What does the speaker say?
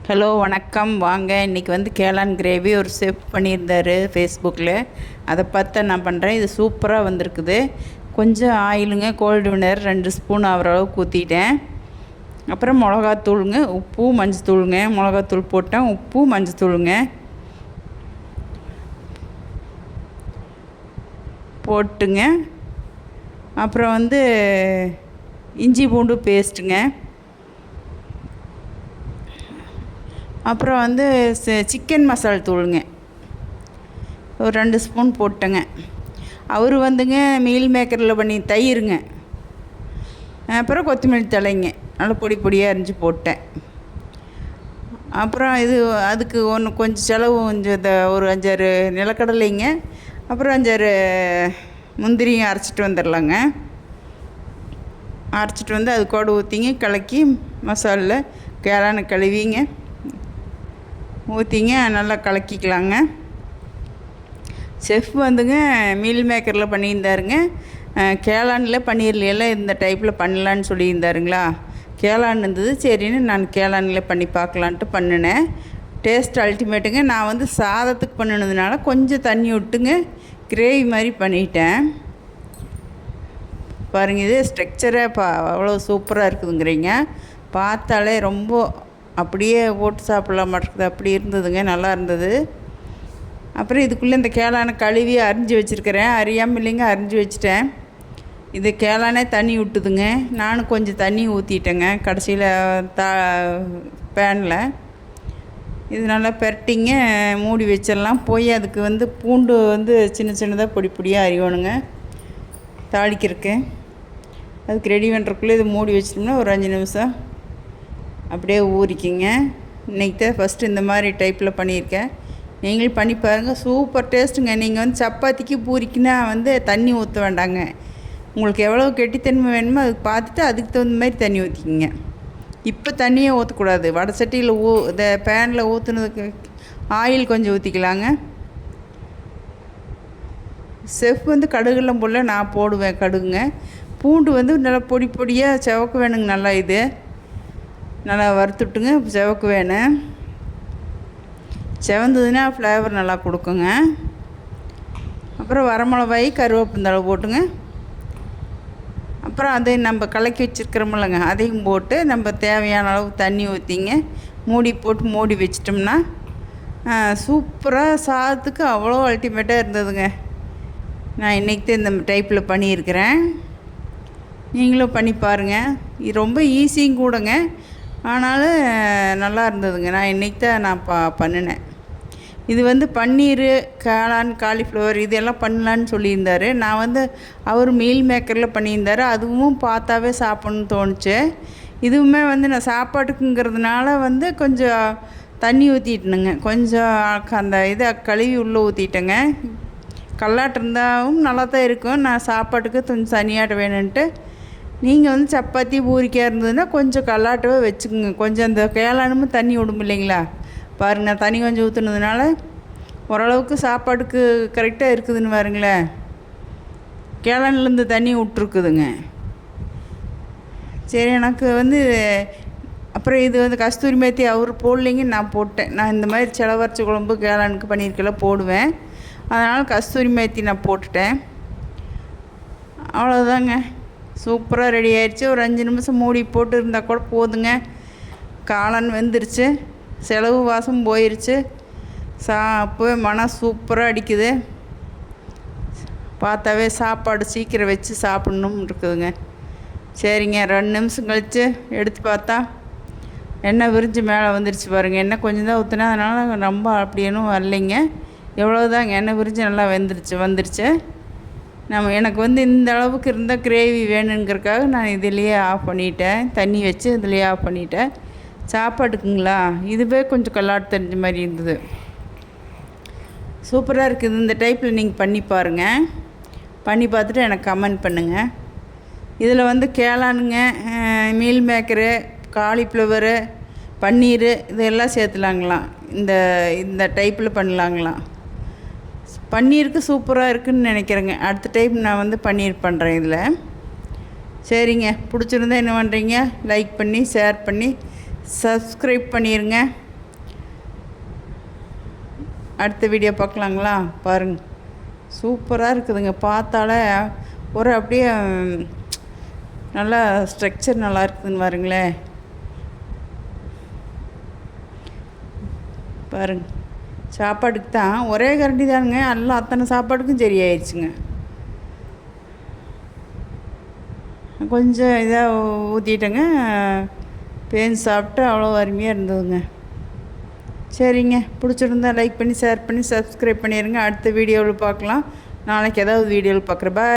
Hello வணக்கம். வாங்க, இன்றைக்கி வந்து கேளான் கிரேவி ஒரு செஃப் பண்ணியிருந்தார் ஃபேஸ்புக்கில். அதை பார்த்து நான் பண்ணுறேன். இது சூப்பராக வந்திருக்குது. கொஞ்சம் ஆயிலுங்க, கோல்டு வினர் 2 ஸ்பூன் ஆகிற அளவுக்கு ஊற்றிட்டேன். அப்புறம் மிளகாத்தூளுங்க, உப்பு மஞ்சத்தூளுங்க. மிளகாத்தூள் போட்டேன், உப்பு மஞ்சத்தூளுங்க போட்டுங்க. அப்புறம் வந்து இஞ்சி பூண்டு பேஸ்ட்டுங்க. அப்புறம் வந்து சிக்கன் மசாலா தூளுங்க ஒரு 2 ஸ்பூன் போட்டேங்க. அவர் வந்துங்க மீல் மேக்கரில் பண்ணி தயிருங்க. அப்புறம் கொத்தமல்லி தலைங்க நல்லா பொடி பொடியாக அரிஞ்சு போட்டேன். அப்புறம் அதுக்கு கொஞ்சம் செலவு கொஞ்சம் ஒரு 5-6 நிலக்கடலைங்க, அப்புறம் 5-6 முந்திரியும் அரைச்சிட்டு வந்துடலாங்க. அரைச்சிட்டு வந்து அது கூட ஊற்றிங்க, கலக்கி மசாலில் கேளான கழுவிங்க ஊற்றிங்க, நல்லா கலக்கிக்கலாங்க. செஃப் வந்துங்க மீல் மேக்கரில் பண்ணியிருந்தாருங்க. கேளானில் பன்னீர்லையெல்லாம் இந்த டைப்பில் பண்ணலான்னு சொல்லியிருந்தாருங்களா. கேளான் இருந்தது, சரின்னு நான் கேளானில் பண்ணி பார்க்கலான்ட்டு பண்ணினேன். டேஸ்ட் அல்டிமேட்டுங்க. நான் வந்து சாதத்துக்கு பண்ணினதுனால கொஞ்சம் தண்ணி விட்டுங்க கிரேவி மாதிரி பண்ணிட்டேன். பாருங்கள், இது ஸ்ட்ரக்சரே அவ்வளோ சூப்பராக இருக்குதுங்கிறீங்க. பார்த்தாலே ரொம்ப அப்படியே போட்டு சாப்பிட்லாம் மாட்டேங்குது, அப்படி இருந்ததுங்க, நல்லா இருந்தது. அப்புறம் இதுக்குள்ளே இந்த கேளானை கழுவி அரிஞ்சு வச்சுருக்கிறேன். அறியாமல் இல்லைங்க, அரிஞ்சு வச்சுட்டேன். இது கேளானே தண்ணி விட்டுதுங்க. நானும் கொஞ்சம் தண்ணி ஊற்றிட்டேங்க கடைசியில் பேனில். இது நல்லா பெரட்டிங்க, மூடி வச்சிடலாம். போய் அதுக்கு வந்து பூண்டு வந்து சின்ன சின்னதாக பொடி பொடியாக அறியணுங்க தாளிக்கிறதுக்கு. அதுக்கு ரெடி பண்ணுறக்குள்ளே இது மூடி வச்சிட்டோம்னா ஒரு 5 நிமிஷம் அப்படியே ஊறிக்கிங்க. இன்றைக்கி தான் ஃபஸ்ட்டு இந்த மாதிரி டைப்பில் பண்ணியிருக்கேன். நீங்களும் பண்ணி பாருங்கள், சூப்பர் டேஸ்ட்டுங்க. நீங்கள் வந்து சப்பாத்திக்கு பூரிக்குன்னா வந்து தண்ணி ஊற்ற வேண்டாங்க. உங்களுக்கு எவ்வளோ கெட்டித்தன்மை வேணுமோ அதுக்கு பார்த்துட்டு அதுக்கு தகுந்த மாதிரி தண்ணி ஊற்றிக்கிங்க. இப்போ தண்ணியே ஊற்றக்கூடாது. வடை சட்டியில் இந்த பேனில் ஊற்றுனதுக்கு ஆயில் கொஞ்சம் ஊற்றிக்கலாங்க. செஃப் வந்து கடுகுலாம் போடல, நான் போடுவேன் கடுகுங்க. பூண்டு வந்து நல்லா பொடி பொடியாக செவக்க வேணுங்க. நல்லா இது நல்லா வறுத்துட்டுங்க, செவக்கு வேணும். செவந்ததுன்னா ஃப்ளேவர் நல்லா கொடுக்குங்க. அப்புறம் வரமிளகாய், கருவேப்பிந்தழை போட்டுங்க. அப்புறம் அதை நம்ம கலக்கி வச்சுருக்கிறோமில்லங்க, அதையும் போட்டு நம்ம தேவையான அளவு தண்ணி ஊற்றிங்க, மூடி வச்சிட்டோம்னா சூப்பராக சாதத்துக்கு அவ்வளோ அல்டிமேட்டாக இருந்ததுங்க. நான் இன்றைக்கி தான் இந்த டைப்பில் பண்ணியிருக்கிறேன். நீங்களும் பண்ணி பாருங்கள். இது ரொம்ப ஈஸியும் கூடங்க, ஆனாலும் நல்லா இருந்ததுங்க. நான் இன்றைக்கி தான் நான் பண்ணினேன். இது வந்து பன்னீர், காளான், காலிஃப்ளவர் இதெல்லாம் பண்ணலான்னு சொல்லியிருந்தார். நான் வந்து அவர் மீல் மேக்கரில் பண்ணியிருந்தார். அதுவும் பார்த்தாவே சாப்பிட்ணுன்னு தோணுச்சு. இதுவுமே வந்து நான் சாப்பாட்டுக்குங்கிறதுனால வந்து கொஞ்சம் தண்ணி ஊற்றிட்டேனுங்க. கொஞ்சம் அந்த இதை கழுவி உள்ளே ஊற்றிட்டேங்க. கல்லாட்டு இருந்தாலும் நல்லா தான் இருக்கும். நான் சாப்பாட்டுக்கு கொஞ்சம் தனியாட்ட வேணுன்ட்டு. நீங்கள் வந்து சப்பாத்தி பூரிக்காக இருந்ததுன்னா கொஞ்சம் கல்லாட்டவே வச்சுக்கோங்க. கொஞ்சம் அந்த கேளானும் தண்ணி விடும் இல்லைங்களா. பாருங்கள், நான் தண்ணி கொஞ்சம் ஊற்றுனதுனால ஓரளவுக்கு சாப்பாட்டுக்கு கரெக்டாக இருக்குதுன்னு பாருங்களேன். கேளான்லேருந்து தண்ணி விட்ருக்குதுங்க. சரி, எனக்கு வந்து அப்புறம் இது வந்து கஸ்தூரி மேத்தி அவர் போடலைங்க, நான் போட்டேன். நான் இந்த மாதிரி செலவரைச்ச குழம்பு கேளானுக்கு பன்னீருக்கெல்லாம் போடுவேன். அதனால் கஸ்தூரி மேத்தி நான் போட்டுட்டேன். அவ்வளோதாங்க, சூப்பராக ரெடி ஆயிடுச்சு. ஒரு 5 நிமிஷம் மூடி போட்டு இருந்தால் கூட போதுங்க. காளான் வெந்துருச்சு, செலவு வாசம் போயிடுச்சு. அப்போவே மனம் சூப்பராக அடிக்குது. பார்த்தாவே சாப்பாடு சீக்கிரம் வச்சு சாப்பிட்ணும் இருக்குதுங்க. சரிங்க, 2 நிமிஷம் கழித்து எடுத்து பார்த்தா எண்ணெய் விரிஞ்சு மேலே வந்துருச்சு பாருங்கள். எண்ணெய் கொஞ்சம் தான் ஊற்றினா, அதனால் ரொம்ப அப்படியேனும் வரலைங்க. எவ்வளோதாங்க, எண்ணெய் விரிஞ்சு நல்லா வந்துருச்சு. எனக்கு வந்து இந்த அளவுக்கு இருந்தால் கிரேவி வேணுங்கிறதுக்காக நான் இதிலையே ஆஃப் பண்ணிட்டேன். தண்ணி வச்சு இதிலையே ஆஃப் பண்ணிட்டேன். சாப்பாட்டுக்குங்களா, இதுவே கொஞ்சம் கல்லாட்டு தெரிஞ்ச மாதிரி இருந்தது. சூப்பராக இருக்குது. இந்த டைப்பில் நீங்கள் பண்ணி பாருங்கள். பண்ணி பார்த்துட்டு எனக்கு கமெண்ட் பண்ணுங்கள். இதில் வந்து கேளானுங்க, மீல் மேக்கரு, காலிஃப்ளவரு, பன்னீர் இதெல்லாம் சேர்த்துலாங்களாம். இந்த டைப்பில் பண்ணலாங்களாம். பன்னீருக்கு சூப்பராக இருக்குதுன்னு நினைக்கிறேங்க. அடுத்த டைம் நான் வந்து பன்னீர் பண்ணுறேன் இதில். சரிங்க, பிடிச்சிருந்தா என்ன பண்ணுறீங்க, லைக் பண்ணி ஷேர் பண்ணி சப்ஸ்கிரைப் பண்ணிடுங்க. அடுத்த வீடியோ பார்க்கலாங்களா? பாருங்கள், சூப்பராக இருக்குதுங்க. பார்த்தாலே ஒரு அப்படியே நல்லா ஸ்ட்ரக்சர் நல்லா இருக்குதுன்னு பாருங்களேன். பாருங்கள், சாப்பாடுக்கு தான் ஒரே கரண்டி தானுங்க, எல்லாம் அத்தனை சாப்பாடுக்கும் சரியாயிடுச்சுங்க. கொஞ்சம் இதாக ஊற்றிட்டேங்க, பேன் சாப்பிட்டு அவ்வளோ அருமையாக இருந்ததுங்க. சரிங்க, பிடிச்சிருந்தா லைக் பண்ணி ஷேர் பண்ணி சப்ஸ்கிரைப் பண்ணிடுங்க. அடுத்த வீடியோவில் பார்க்கலாம். நாளைக்கு ஏதாவது வீடியோவில் பார்க்குறேன். பாய்.